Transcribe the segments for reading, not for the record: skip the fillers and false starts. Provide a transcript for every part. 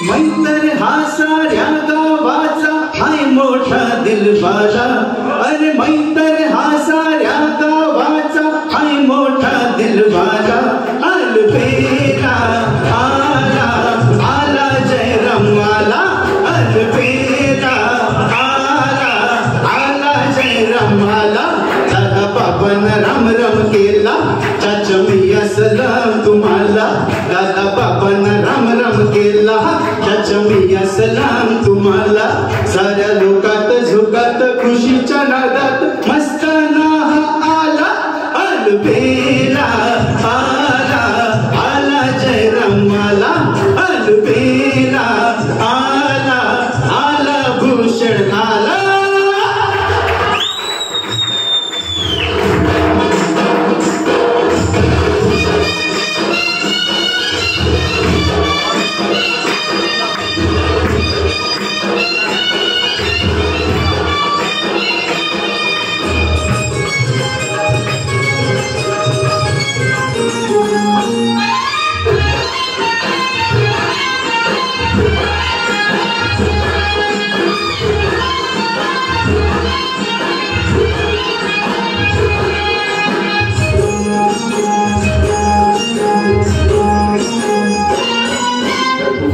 मैतर हा साऱ्या गावाचा हाय मोठा दिलवाला, अरे मैतर हा साऱ्या गावाचा हाय मोठा दिलवाला. अलबेला आला आला जयराम आला, अलबेला आला आला जयराम आला. दादा बाबांना राम राम केला, चाचा मिया सलाम तुम्हाला. दादा बाबांना राम राम केला, चाचा मिया सलाम तुम्हाला. साऱ्या लोकात झुकात खुशीच्या नादात मस्ताना हा आला. अलबेला आला आला जयराम आला, अलबेला आला आला भूषण आला.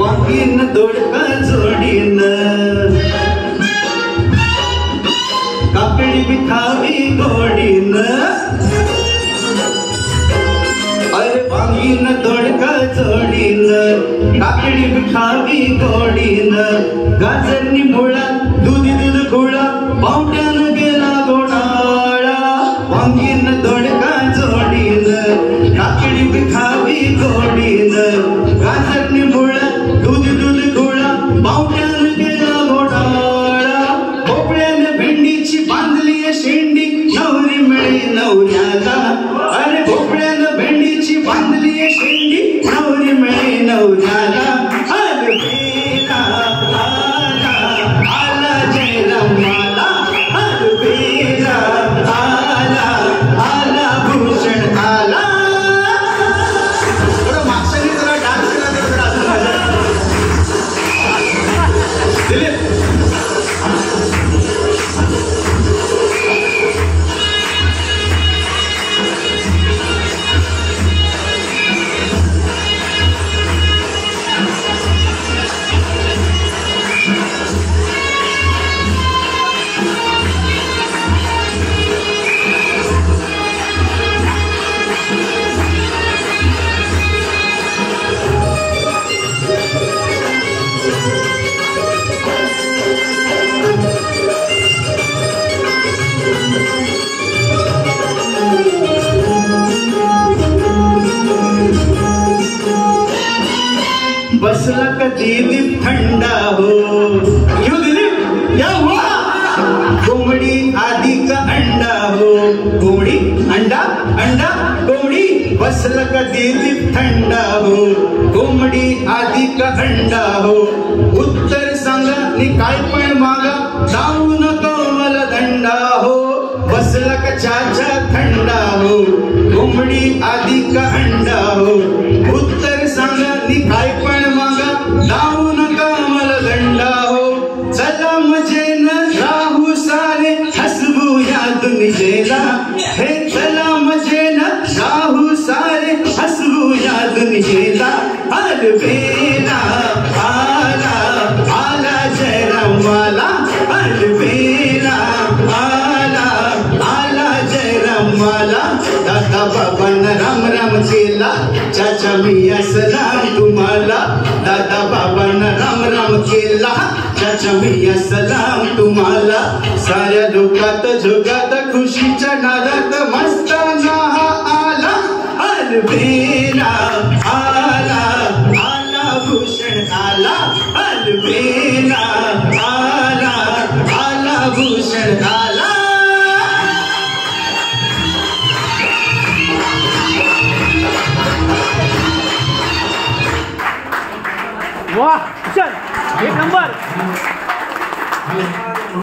वांगीन दोडका जोडीन, काकडी खावी गोडीन. अरे वांगीन दोडका जोडीन, काकडी खावी गोडीन. गाजरनी मुळा दुधी दूध खुळा, पावट्यान गेला गोडाळा. वांगीन दोडका जोडीन, काकडी खावी गोडीन. गाजरनी मुळा दुधी दूध खुळा, पावट्यान गेला गोडाळा. भोपळ्याने भेंडीची बांधली शेंडी, नवरी मिळे नवऱ्याला. अरे भोपळ्याने भेंडीची बांधली शेंडी, नवरी मिळे नवऱ्याला. अलबेला आला आला जयराम आला, अलबेला आला आला भूषण आला. थोडं मागच्याने जरा डान्स केला तर जरा असं माझ्या दिलीप. बसला का दिलीप थंडा हो, क्यों दिलीप क्या हुआ? कोंबडी आधी का अंडा हो, कोंबडी अंडा अंडा कोंबडी. बसला का दिलीप थंडा हो, कोंबडी आधी का अंडा हो. उत्तर सांगा नि काय पण मागा, जाऊ नको मला दंडा हो. बसला का चाचा थंडा हो, कोंबडी आधी का अंडा हो. उत्तर सांगा नि काय पण मागा, जाऊ नका मला दंडा हो. चला मजे न राहू सारे, हसबू या दुनियेला. हे चला मजे न राहू सारे, हसबू या दुनियेला. अलबेला आला आला जयराम आला, अलबेला आला आला जयराम आला. दादा बाबांना राम राम केला, चाचा मिया सलाम तुम्हाला. दादा बाबांना राम राम केला, चाचा मिया सलाम तुम्हाला. साऱ्या लोकात झुगात खुशीच्या नादात मस्ताना हा आला. अलबेला आला आला भूषण आला, अलबेला आला आला भूषण आला. वाह, चल एक नंबर.